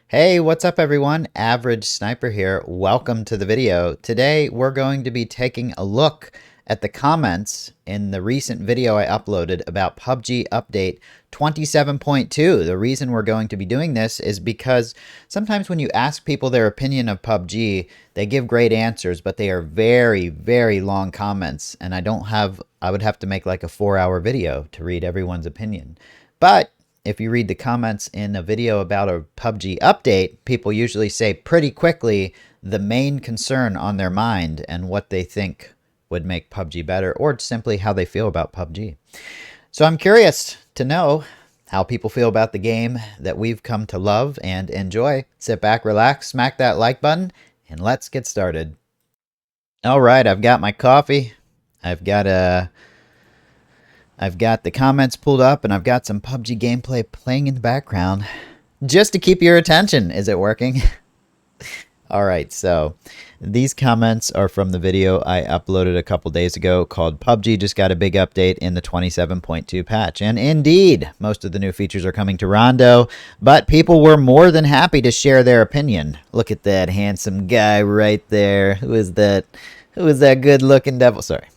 Hey, what's up everyone? Average Sniper here. Welcome to the video. Today we're going to be taking a look at the comments in the recent video I uploaded about PUBG Update 27.2. The reason we're going to be doing this is because sometimes when you ask people their opinion of PUBG, they give great answers, but they are very, very long comments, and I would have to make like a 4-hour video to read everyone's opinion. But if you read the comments in a video about a PUBG update, people usually say pretty quickly the main concern on their mind and what they think would make PUBG better, or simply how they feel about PUBG. So I'm curious to know how people feel about the game that we've come to love and enjoy. Sit back, relax, smack that like button, and let's get started. All right, I've got my coffee. I've got the comments pulled up, and I've got some PUBG gameplay playing in the background just to keep your attention. Is it working? All right, so these comments are from the video I uploaded a couple days ago called PUBG just got a big update in the 27.2 patch. And indeed, most of the new features are coming to Rondo, but people were more than happy to share their opinion. Look at that handsome guy right there. Who is that? Who is that good-looking devil? Sorry.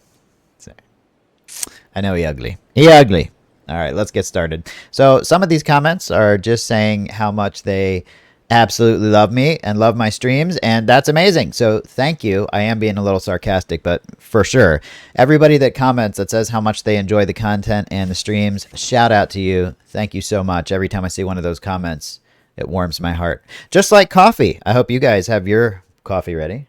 I know he ugly. He ugly. All right, let's get started. So some of these comments are just saying how much they absolutely love me and love my streams, and that's amazing. So thank you. I am being a little sarcastic, but for sure. Everybody that comments that says how much they enjoy the content and the streams, shout out to you. Thank you so much. Every time I see one of those comments, it warms my heart. Just like coffee. I hope you guys have your coffee ready.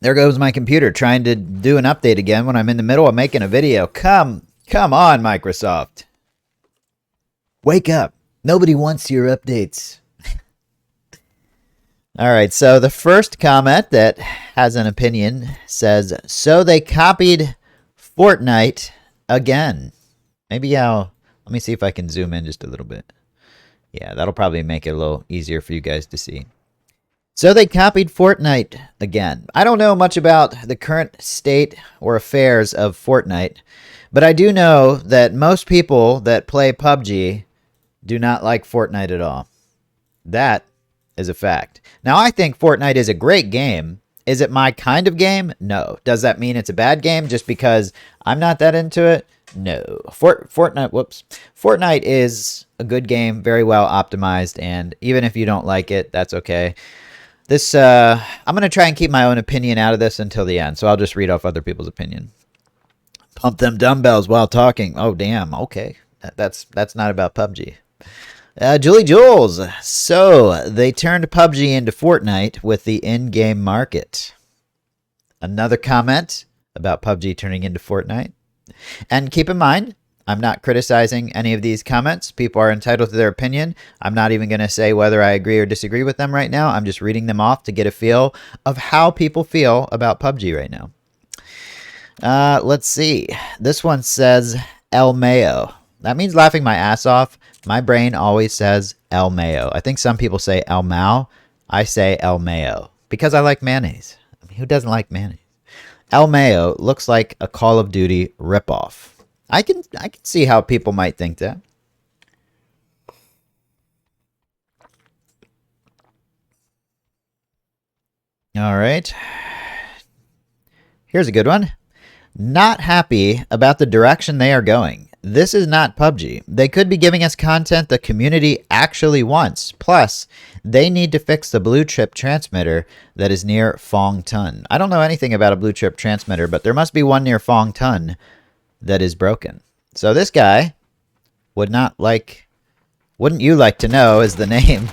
There goes my computer trying to do an update again when I'm in the middle of making a video. Come on, Microsoft. Wake up. Nobody wants your updates. All right, so the first comment that has an opinion says, so they copied Fortnite again. Let me see if I can zoom in just a little bit. Yeah, that'll probably make it a little easier for you guys to see. So they copied Fortnite again. I don't know much about the current state or affairs of Fortnite, but I do know that most people that play PUBG do not like Fortnite at all. That is a fact. Now, I think Fortnite is a great game. Is it my kind of game? No. Does that mean it's a bad game just because I'm not that into it? No. Fortnite is a good game, very well optimized, and even if you don't like it, that's okay. I'm going to try and keep my own opinion out of this until the end, so I'll just read off other people's opinion. Pump them dumbbells while talking. Oh, damn. Okay. That's not about PUBG. Julie Jules. So, they turned PUBG into Fortnite with the in-game market. Another comment about PUBG turning into Fortnite. And keep in mind, I'm not criticizing any of these comments. People are entitled to their opinion. I'm not even going to say whether I agree or disagree with them right now. I'm just reading them off to get a feel of how people feel about PUBG right now. Let's see. This one says El Mayo. That means laughing my ass off. My brain always says El Mayo. I think some people say El Mao. I say El Mayo because I like mayonnaise. I mean, who doesn't like mayonnaise? El Mayo looks like a Call of Duty ripoff. I can see how people might think that. All right. Here's a good one. Not happy about the direction they are going. This is not PUBG. They could be giving us content the community actually wants. Plus, they need to fix the blue chip transmitter that is near Phong Ton. I don't know anything about a blue chip transmitter, but there must be one near Phong Ton that is broken. So this guy wouldn't you like to know is the name.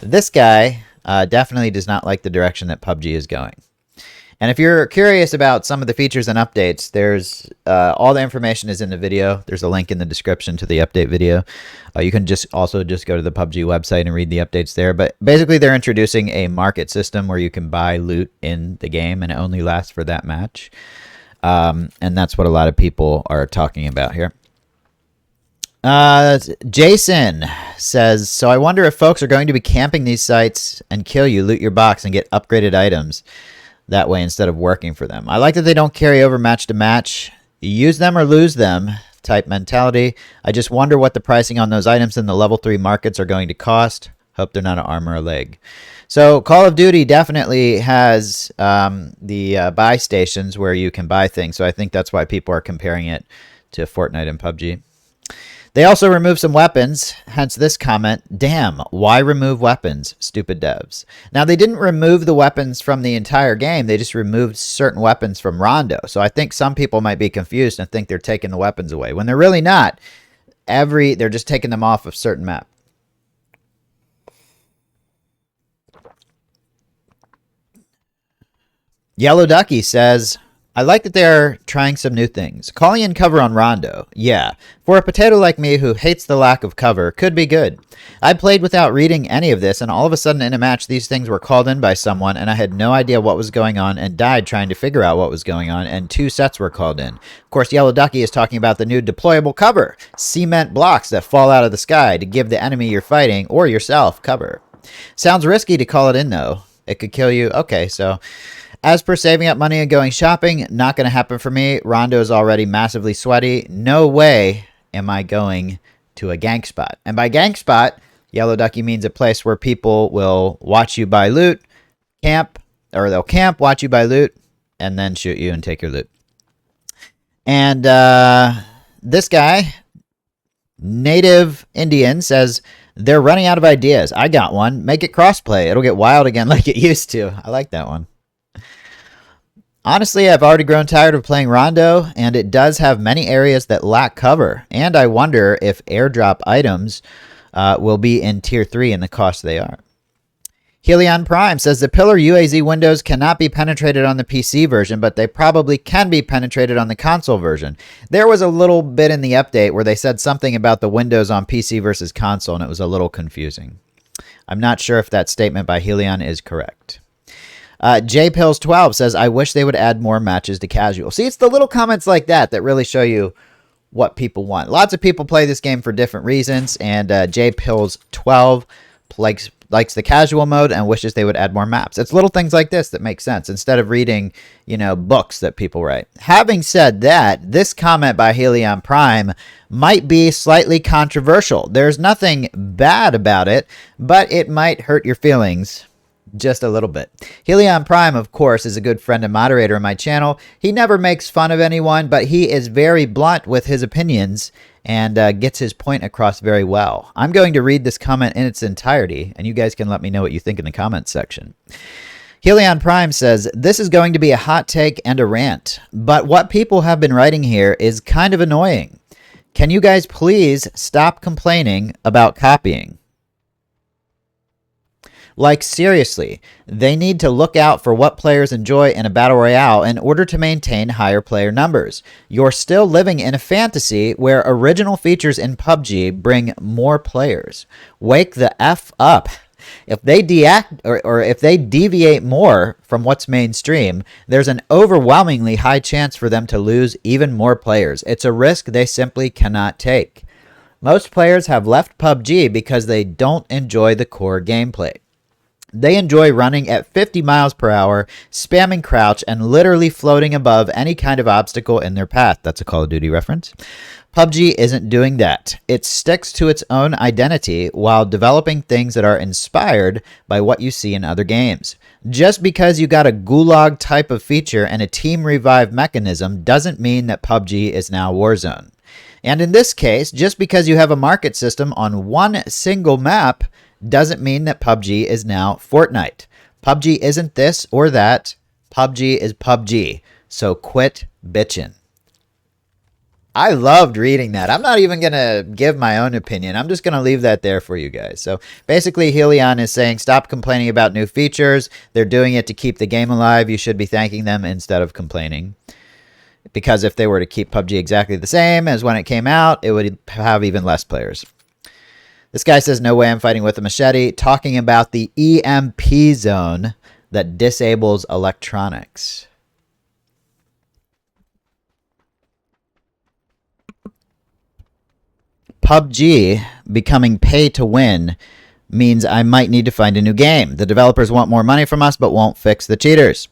This guy definitely does not like the direction that PUBG is going. And if you're curious about some of the features and updates, there's all the information is in the video. There's a link in the description to the update video. You can also just go to the PUBG website and read the updates there. But basically, they're introducing a market system where you can buy loot in the game, and it only lasts for that match. And that's what a lot of people are talking about here. Jason says, so I wonder if folks are going to be camping these sites and kill you, loot your box, and get upgraded items that way instead of working for them. I like that they don't carry over match to match. You use them or lose them type mentality. I just wonder what the pricing on those items in the level 3 markets are going to cost. Hope they're not an arm or a leg. So Call of Duty definitely has the buy stations where you can buy things. So I think that's why people are comparing it to Fortnite and PUBG. They also removed some weapons, hence this comment, damn, why remove weapons, stupid devs. Now, they didn't remove the weapons from the entire game. They just removed certain weapons from Rondo. So I think some people might be confused and think they're taking the weapons away, when they're really not. They're just taking them off of certain map. Yellow Ducky says, I like that they're trying some new things. Calling in cover on Rondo. Yeah. For a potato like me who hates the lack of cover, could be good. I played without reading any of this, and all of a sudden in a match these things were called in by someone, and I had no idea what was going on and died trying to figure out what was going on, and 2 sets were called in. Of course, Yellow Ducky is talking about the new deployable cover. Cement blocks that fall out of the sky to give the enemy you're fighting, or yourself, cover. Sounds risky to call it in, though. It could kill you. Okay, so... As per saving up money and going shopping, not going to happen for me. Rondo is already massively sweaty. No way am I going to a gank spot. And by gank spot, Yellow Ducky means a place where people will watch you buy loot, camp, or they'll camp, watch you buy loot, and then shoot you and take your loot. And this guy, Native Indian, says, they're running out of ideas. I got one. Make it crossplay. It'll get wild again like it used to. I like that one. Honestly, I've already grown tired of playing Rondo, and it does have many areas that lack cover, and I wonder if airdrop items will be in Tier 3 and the cost they are. Helion Prime says the Pillar UAZ windows cannot be penetrated on the PC version, but they probably can be penetrated on the console version. There was a little bit in the update where they said something about the windows on PC versus console, and it was a little confusing. I'm not sure if that statement by Helion is correct. JPills12 says, I wish they would add more matches to casual. See, it's the little comments like that that really show you what people want. Lots of people play this game for different reasons, and JPills12 likes the casual mode and wishes they would add more maps. It's little things like this that make sense instead of reading, books that people write. Having said that, this comment by Helion Prime might be slightly controversial. There's nothing bad about it, but it might hurt your feelings just a little bit. Helion Prime, of course, is a good friend and moderator on my channel. He never makes fun of anyone, but he is very blunt with his opinions and gets his point across very well. I'm going to read this comment in its entirety, and you guys can let me know what you think in the comments section. Helion Prime says, this is going to be a hot take and a rant, but what people have been writing here is kind of annoying. Can you guys please stop complaining about copying? Like, seriously, they need to look out for what players enjoy in a battle royale in order to maintain higher player numbers. You're still living in a fantasy where original features in PUBG bring more players. Wake the F up. If they if they deviate more from what's mainstream, there's an overwhelmingly high chance for them to lose even more players. It's a risk they simply cannot take. Most players have left PUBG because they don't enjoy the core gameplay. They enjoy running at 50 miles per hour, spamming crouch, and literally floating above any kind of obstacle in their path. That's a Call of Duty reference. PUBG isn't doing that. It sticks to its own identity while developing things that are inspired by what you see in other games. Just because you got a gulag type of feature and a team revive mechanism doesn't mean that PUBG is now Warzone. And in this case, just because you have a market system on one single map doesn't mean that PUBG is now Fortnite. PUBG isn't this or that. PUBG is PUBG. So quit bitchin'. I loved reading that. I'm not even going to give my own opinion. I'm just going to leave that there for you guys. So basically, Helion is saying stop complaining about new features. They're doing it to keep the game alive. You should be thanking them instead of complaining. Because if they were to keep PUBG exactly the same as when it came out, it would have even less players. This guy says, no way I'm fighting with a machete, talking about the EMP zone that disables electronics. PUBG becoming pay to win means I might need to find a new game. The developers want more money from us but won't fix the cheaters.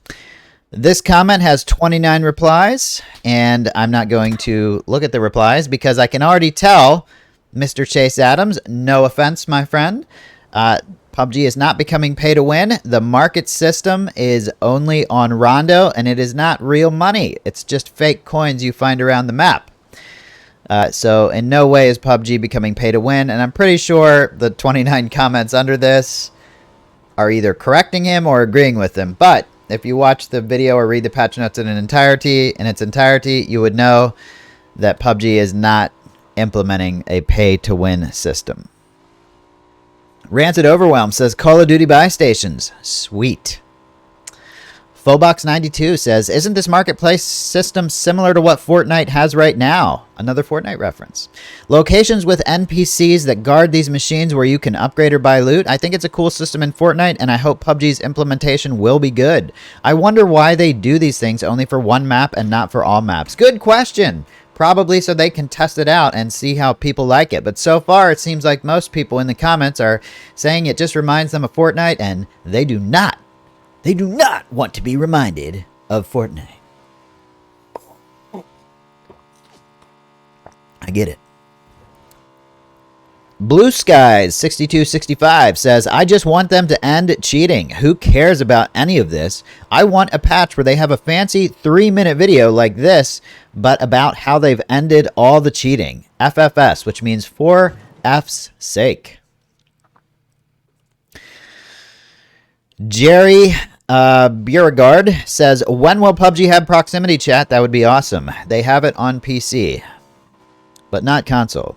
This comment has 29 replies, and I'm not going to look at the replies because I can already tell Mr. Chase Adams, no offense, my friend, PUBG is not becoming pay to win. The market system is only on Rondo, and it is not real money. It's just fake coins you find around the map. So in no way is PUBG becoming pay to win, and I'm pretty sure the 29 comments under this are either correcting him or agreeing with him. But if you watch the video or read the patch notes in its entirety, you would know that PUBG is not implementing a pay-to-win system. Rancid Overwhelm says Call of Duty buy stations. Sweet. Fobox92 says, isn't this marketplace system similar to what Fortnite has right now? Another Fortnite reference. Locations with NPCs that guard these machines where you can upgrade or buy loot. I think it's a cool system in Fortnite, and I hope PUBG's implementation will be good. I wonder why they do these things only for one map and not for all maps. Good question. Probably so they can test it out and see how people like it. But so far, it seems like most people in the comments are saying it just reminds them of Fortnite, and they do not. They do not want to be reminded of Fortnite. I get it. Blue Skies 6265 says, I just want them to end cheating. Who cares about any of this? I want a patch where they have a fancy 3-minute video like this, but about how they've ended all the cheating. FFS, which means for F's sake. Jerry Beauregard says, when will PUBG have proximity chat? That would be awesome. They have it on PC, but not console.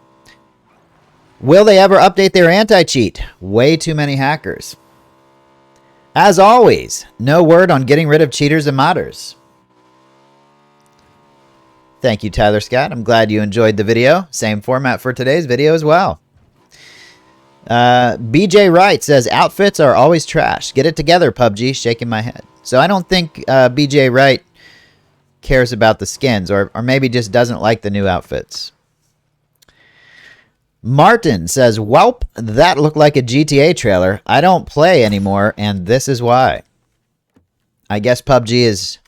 Will they ever update their anti-cheat? Way too many hackers. As always, no word on getting rid of cheaters and modders. Thank you, Tyler Scott. I'm glad you enjoyed the video. Same format for today's video as well. BJ Wright says, outfits are always trash. Get it together, PUBG. Shaking my head. So I don't think BJ Wright cares about the skins, or maybe just doesn't like the new outfits. Martin says, welp, that looked like a GTA trailer. I don't play anymore, and this is why. I guess PUBG is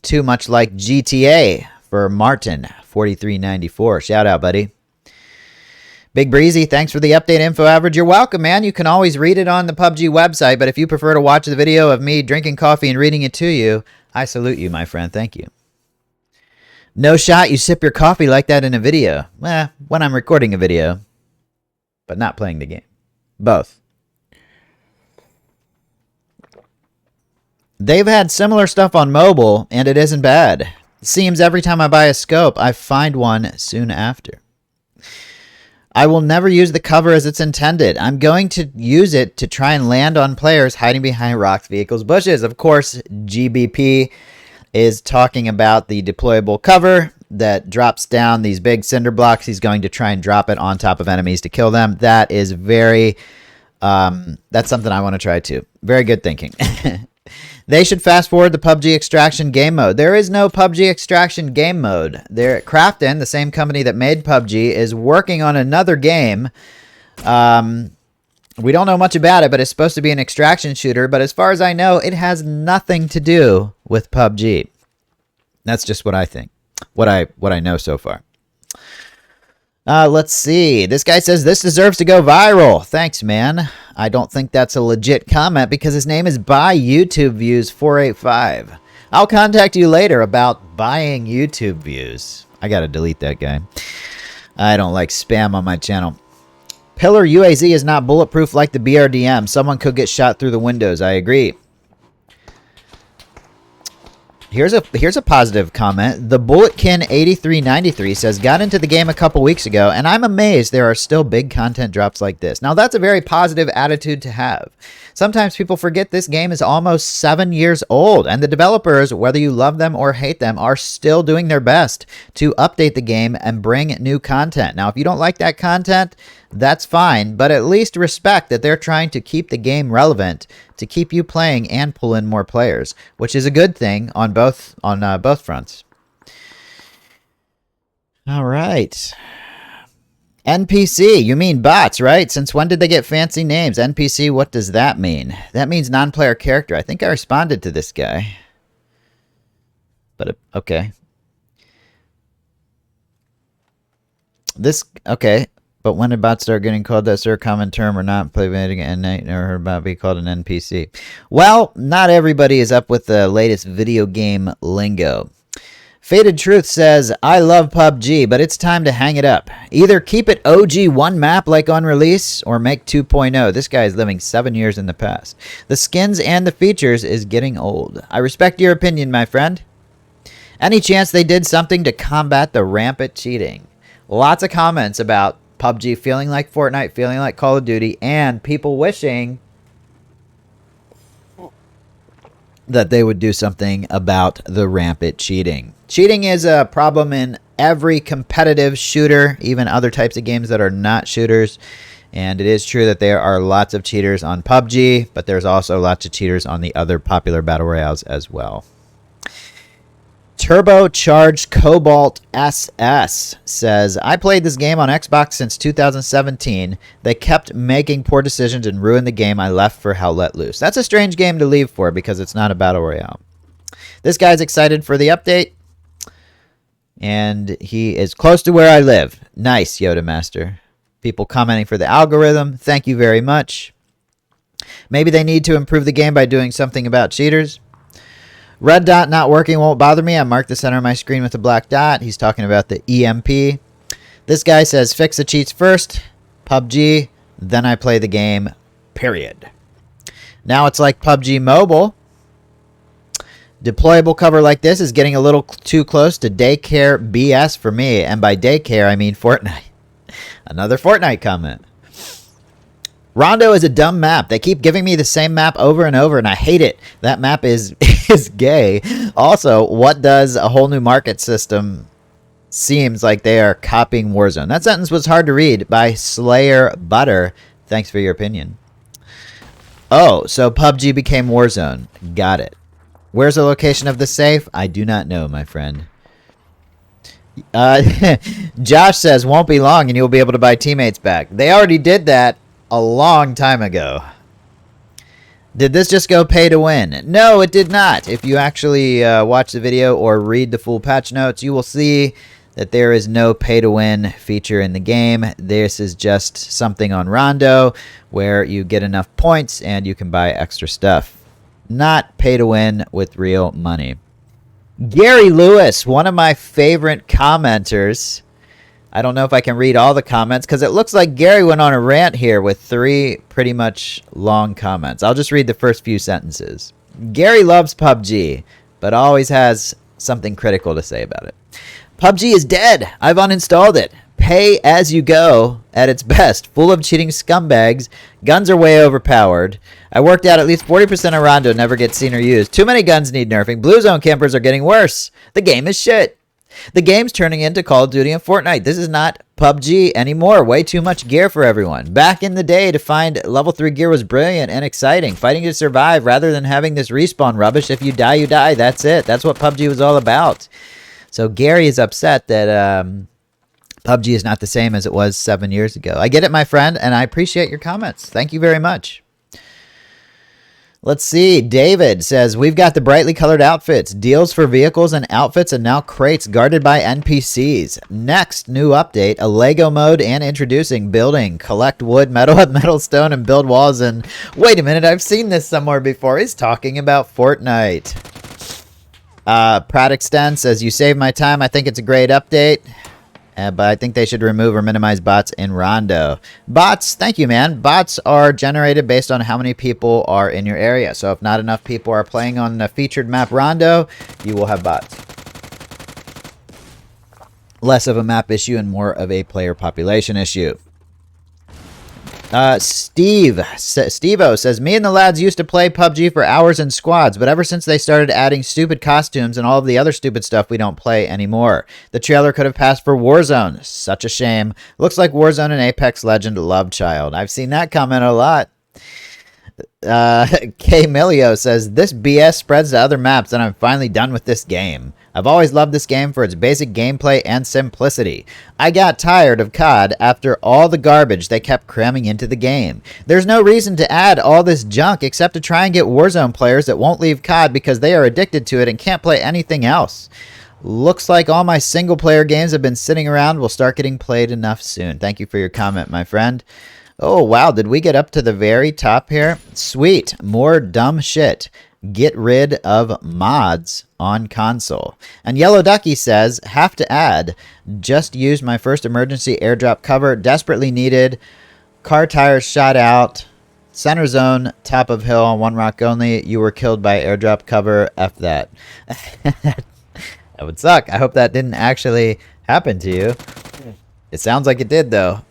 too much like GTA for Martin 4394. Shout out, buddy. Big Breezy, thanks for the update info average. You're welcome, man. You can always read it on the PUBG website, but if you prefer to watch the video of me drinking coffee and reading it to you, I salute you, my friend. Thank you. No shot you sip your coffee like that in a video. When I'm recording a video, but not playing the game. Both. They've had similar stuff on mobile, and it isn't bad. It seems every time I buy a scope, I find one soon after. I will never use the cover as it's intended. I'm going to use it to try and land on players hiding behind rocks, vehicles, bushes. Of course, GBP is talking about the deployable cover that drops down these big cinder blocks. He's going to try and drop it on top of enemies to kill them. That is very, that's something I want to try too. Very good thinking. They should fast forward the PUBG Extraction game mode. There is no PUBG Extraction game mode. Krafton, the same company that made PUBG, is working on another game. We don't know much about it, but it's supposed to be an extraction shooter. But as far as I know, it has nothing to do with PUBG. That's just what I think. What I know so far. Let's see. This guy says this deserves to go viral. Thanks, man. I don't think that's a legit comment because his name is Buy YouTube Views 485. I'll contact you later about buying YouTube views. I gotta delete that guy. I don't like spam on my channel. Pillar UAZ is not bulletproof like the BRDM. Someone could get shot through the windows. I agree. Here's a positive comment. The Bulletkin 8393 says, got into the game a couple weeks ago, and I'm amazed there are still big content drops like this. Now, that's a very positive attitude to have. Sometimes people forget this game is almost 7 years old, and the developers, whether you love them or hate them, are still doing their best to update the game and bring new content. Now, if you don't like that content, that's fine, but at least respect that they're trying to keep the game relevant, to keep you playing and pull in more players, which is a good thing on both fronts. All right. NPC, you mean bots, right? Since when did they get fancy names? NPC, what does that mean? That means non-player character. I think I responded to this guy. But okay. Okay. But when did bots start getting called that sir common term or not? Playing and I never heard about being called an NPC. Well, not everybody is up with the latest video game lingo. Faded Truth says, I love PUBG, but it's time to hang it up. Either keep it OG one map like on release, or make 2.0. This guy is living 7 years in the past. The skins and the features is getting old. I respect your opinion, my friend. Any chance they did something to combat the rampant cheating? Lots of comments about PUBG feeling like Fortnite, feeling like Call of Duty, and people wishing that they would do something about the rampant cheating. Cheating is a problem in every competitive shooter, even other types of games that are not shooters. And it is true that there are lots of cheaters on PUBG, but there's also lots of cheaters on the other popular battle royales as well. Turbocharged Cobalt SS says, I played this game on Xbox since 2017. They kept making poor decisions and ruined the game. I left for Hell Let Loose. That's a strange game to leave for because it's not a battle royale. This guy's excited for the update. And he is close to where I live. Nice, Yoda Master. People commenting for the algorithm. Thank you very much. Maybe they need to improve the game by doing something about cheaters. Red dot not working won't bother me. I marked the center of my screen with a black dot. He's talking about the EMP. This guy says fix the cheats first. PUBG. Then I play the game. Period. Now it's like PUBG Mobile. Deployable cover like this is getting a little too close to daycare BS for me. And by daycare, I mean Fortnite. Another Fortnite comment. Rondo is a dumb map. They keep giving me the same map over and over, and I hate it. That map is gay. Also, what does a whole new market system seems like they are copying Warzone? That sentence was hard to read by Slayer Butter. Thanks for your opinion. Oh, so PUBG became Warzone. Got it. Where's the location of the safe? I do not know, my friend. Josh says, won't be long and you'll be able to buy teammates back. They already did that a long time ago. Did this just go pay to win? No, it did not. If you actually watch the video or read the full patch notes, you will see that there is no pay to win feature in the game. This is just something on Rondo where you get enough points and you can buy extra stuff. Not pay to win with real money. Gary Lewis, one of my favorite commenters. I don't know if I can read all the comments because it looks like Gary went on a rant here with 3 pretty much long comments. I'll just read the first few sentences. Gary loves PUBG, but always has something critical to say about it. PUBG is dead. I've uninstalled it. Pay as you go at its best. Full of cheating scumbags. Guns are way overpowered. I worked out at least 40% of Rondo never gets seen or used. Too many guns need nerfing. Blue zone campers are getting worse. The game is shit. The game's turning into Call of Duty and Fortnite. This is not PUBG anymore. Way too much gear for everyone. Back in the day, to find level 3 gear was brilliant and exciting. Fighting to survive rather than having this respawn rubbish. If you die, you die. That's it. That's what PUBG was all about. So Gary is upset that PUBG is not the same as it was 7 years ago. I get it, my friend, and I appreciate your comments. Thank you very much. Let's see. David says, we've got the brightly colored outfits, deals for vehicles and outfits, and now crates guarded by NPCs. Next, new update, a Lego mode and introducing building, collect wood, metal up metal stone, and build walls. And wait a minute, I've seen this somewhere before. He's talking about Fortnite. Pratt Extend says, you saved my time. I think it's a great update. But I think they should remove or minimize bots in Rondo. Bots, thank you, man. Bots are generated based on how many people are in your area. So if not enough people are playing on the featured map Rondo, you will have bots. Less of a map issue and more of a player population issue. Steve-O says, me and the lads used to play PUBG for hours in squads, but ever since they started adding stupid costumes and all of the other stupid stuff, we don't play anymore. The trailer could have passed for Warzone. Such a shame. Looks like Warzone and Apex Legend love child. I've seen that comment a lot. K Milio says, this BS spreads to other maps and I'm finally done with this game. I've always loved this game for its basic gameplay and simplicity. I got tired of COD after all the garbage they kept cramming into the game. There's no reason to add all this junk except to try and get Warzone players that won't leave COD because they are addicted to it and can't play anything else. Looks like all my single player games have been sitting around will start getting played enough soon. Thank you for your comment, my friend. Oh, wow. Did we get up to the very top here? Sweet. More dumb shit. Get rid of mods on console. And Yellow Ducky says, have to add, just used my first emergency airdrop cover, desperately needed, car tires shot out, center zone, top of hill, one rock only, you were killed by airdrop cover, F that. That would suck. I hope that didn't actually happen to you. It sounds like it did, though.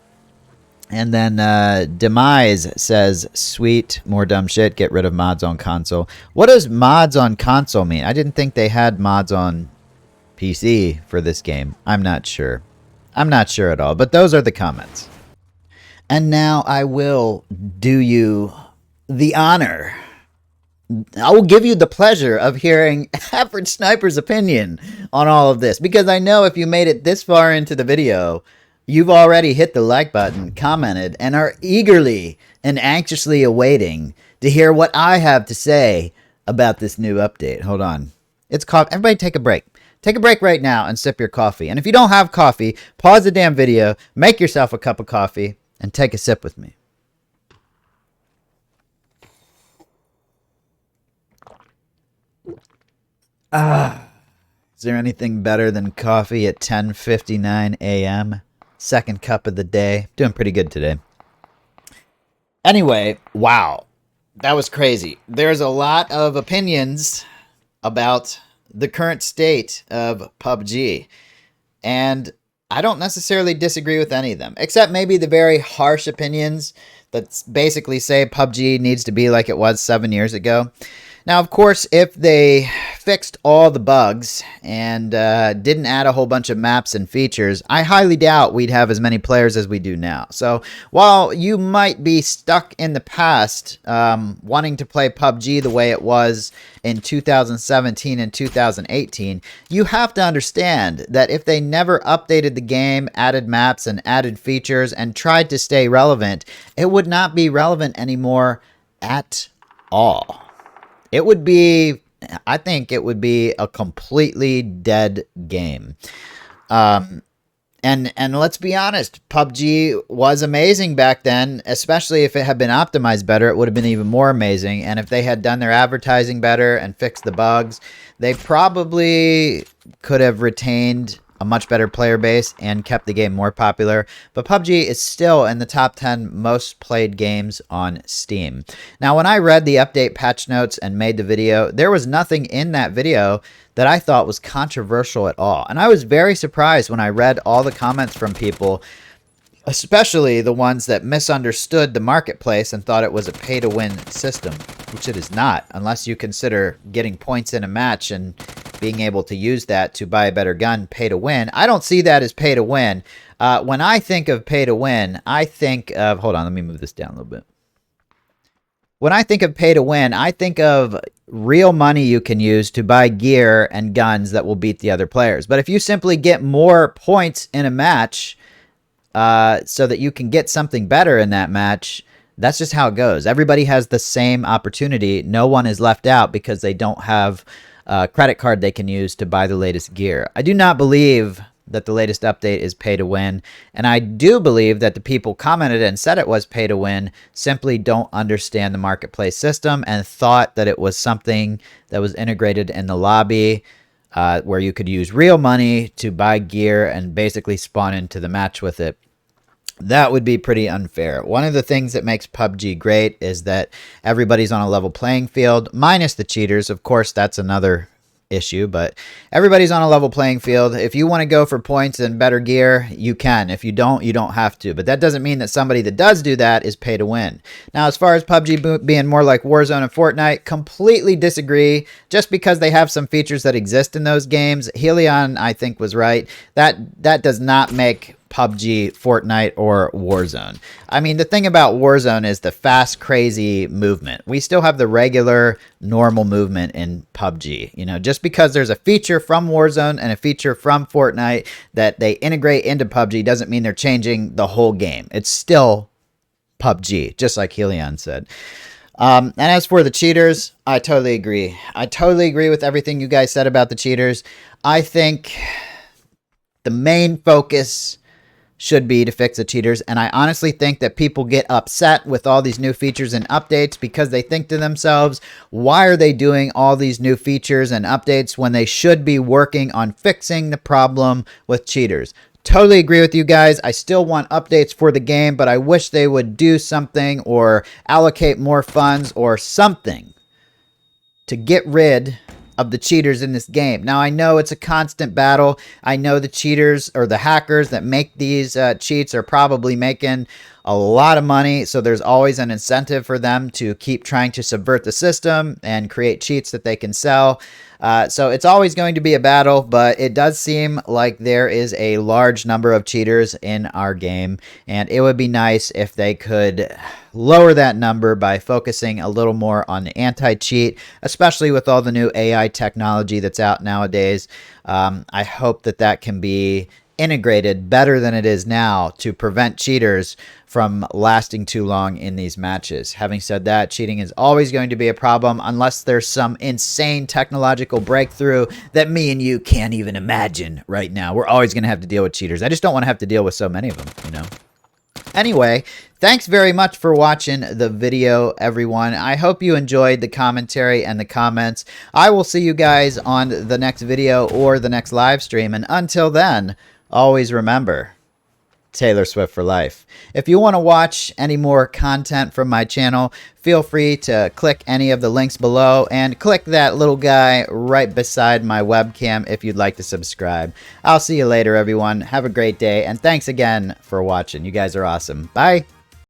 And then Demise says, sweet, more dumb shit, get rid of mods on console. What does mods on console mean? I didn't think they had mods on PC for this game. I'm not sure. I'm not sure at all, but those are the comments. And now I will do you the honor. I will give you the pleasure of hearing Average Sniper's opinion on all of this, because I know if you made it this far into the video, you've already hit the like button, commented, and are eagerly and anxiously awaiting to hear what I have to say about this new update. Hold on. It's coffee. Everybody take a break. Take a break right now and sip your coffee. And if you don't have coffee, pause the damn video, make yourself a cup of coffee, and take a sip with me. Is there anything better than coffee at 10:59 a.m.? Second cup of the day. Doing pretty good today. Anyway, wow. That was crazy. There's a lot of opinions about the current state of PUBG. And I don't necessarily disagree with any of them, except maybe the very harsh opinions that basically say PUBG needs to be like it was 7 years ago. Now, of course, if they fixed all the bugs and didn't add a whole bunch of maps and features, I highly doubt we'd have as many players as we do now. So while you might be stuck in the past wanting to play PUBG the way it was in 2017 and 2018, you have to understand that if they never updated the game, added maps and added features, and tried to stay relevant, it would not be relevant anymore at all. It would be, I think it would be a completely dead game. And let's be honest, PUBG was amazing back then, especially if it had been optimized better, it would have been even more amazing. And if they had done their advertising better and fixed the bugs, they probably could have retained a much better player base and kept the game more popular. But PUBG is still in the top 10 most played games on Steam. Now, when I read the update patch notes and made the video, there was nothing in that video that I thought was controversial at all. And I was very surprised when I read all the comments from people, especially the ones that misunderstood the marketplace and thought it was a pay-to-win system, which it is not, unless you consider getting points in a match and being able to use that to buy a better gun, pay to win. I don't see that as pay to win. When I think of pay to win, I think of, hold on, let me move this down a little bit. When I think of pay to win, I think of real money you can use to buy gear and guns that will beat the other players. But if you simply get more points in a match so that you can get something better in that match, that's just how it goes. Everybody has the same opportunity. No one is left out because they don't have credit card they can use to buy the latest gear. I do not believe that the latest update is pay to win, and I do believe that the people commented and said it was pay to win simply don't understand the marketplace system and thought that it was something that was integrated in the lobby where you could use real money to buy gear and basically spawn into the match with it. That would be pretty unfair. One of the things that makes PUBG great is that everybody's on a level playing field, minus the cheaters. Of course, that's another issue, but everybody's on a level playing field. If you want to go for points and better gear, you can. If you don't, you don't have to. But that doesn't mean that somebody that does do that is pay to win. Now, as far as PUBG being more like Warzone and Fortnite, completely disagree. Just because they have some features that exist in those games, Helion, I think, was right. That does not make PUBG, Fortnite, or Warzone. I mean, the thing about Warzone is the fast, crazy movement. We still have the regular, normal movement in PUBG. You know, just because there's a feature from Warzone and a feature from Fortnite that they integrate into PUBG doesn't mean they're changing the whole game. It's still PUBG, just like Helion said. And as for the cheaters, I totally agree. I totally agree with everything you guys said about the cheaters. I think the main focus should be to fix the cheaters. And I honestly think that people get upset with all these new features and updates because they think to themselves, why are they doing all these new features and updates when they should be working on fixing the problem with cheaters? Totally agree with you guys. I still want updates for the game, but I wish they would do something or allocate more funds or something to get rid of the cheaters in this game. Now, I know it's a constant battle. I know the cheaters or the hackers that make these cheats are probably making a lot of money, so there's always an incentive for them to keep trying to subvert the system and create cheats that they can sell. So it's always going to be a battle, but it does seem like there is a large number of cheaters in our game, and it would be nice if they could lower that number by focusing a little more on anti-cheat, especially with all the new AI technology that's out nowadays. I hope that that can be integrated better than it is now to prevent cheaters from lasting too long in these matches. Having said that, cheating is always going to be a problem unless there's some insane technological breakthrough that me and you can't even imagine right now. We're always going to have to deal with cheaters. I just don't want to have to deal with so many of them, you know? Anyway, thanks very much for watching the video, everyone. I hope you enjoyed the commentary and the comments. I will see you guys on the next video or the next live stream. And until then, always remember, Taylor Swift for life. If you want to watch any more content from my channel, feel free to click any of the links below and click that little guy right beside my webcam if you'd like to subscribe. I'll see you later, everyone. Have a great day, and thanks again for watching. You guys are awesome. Bye.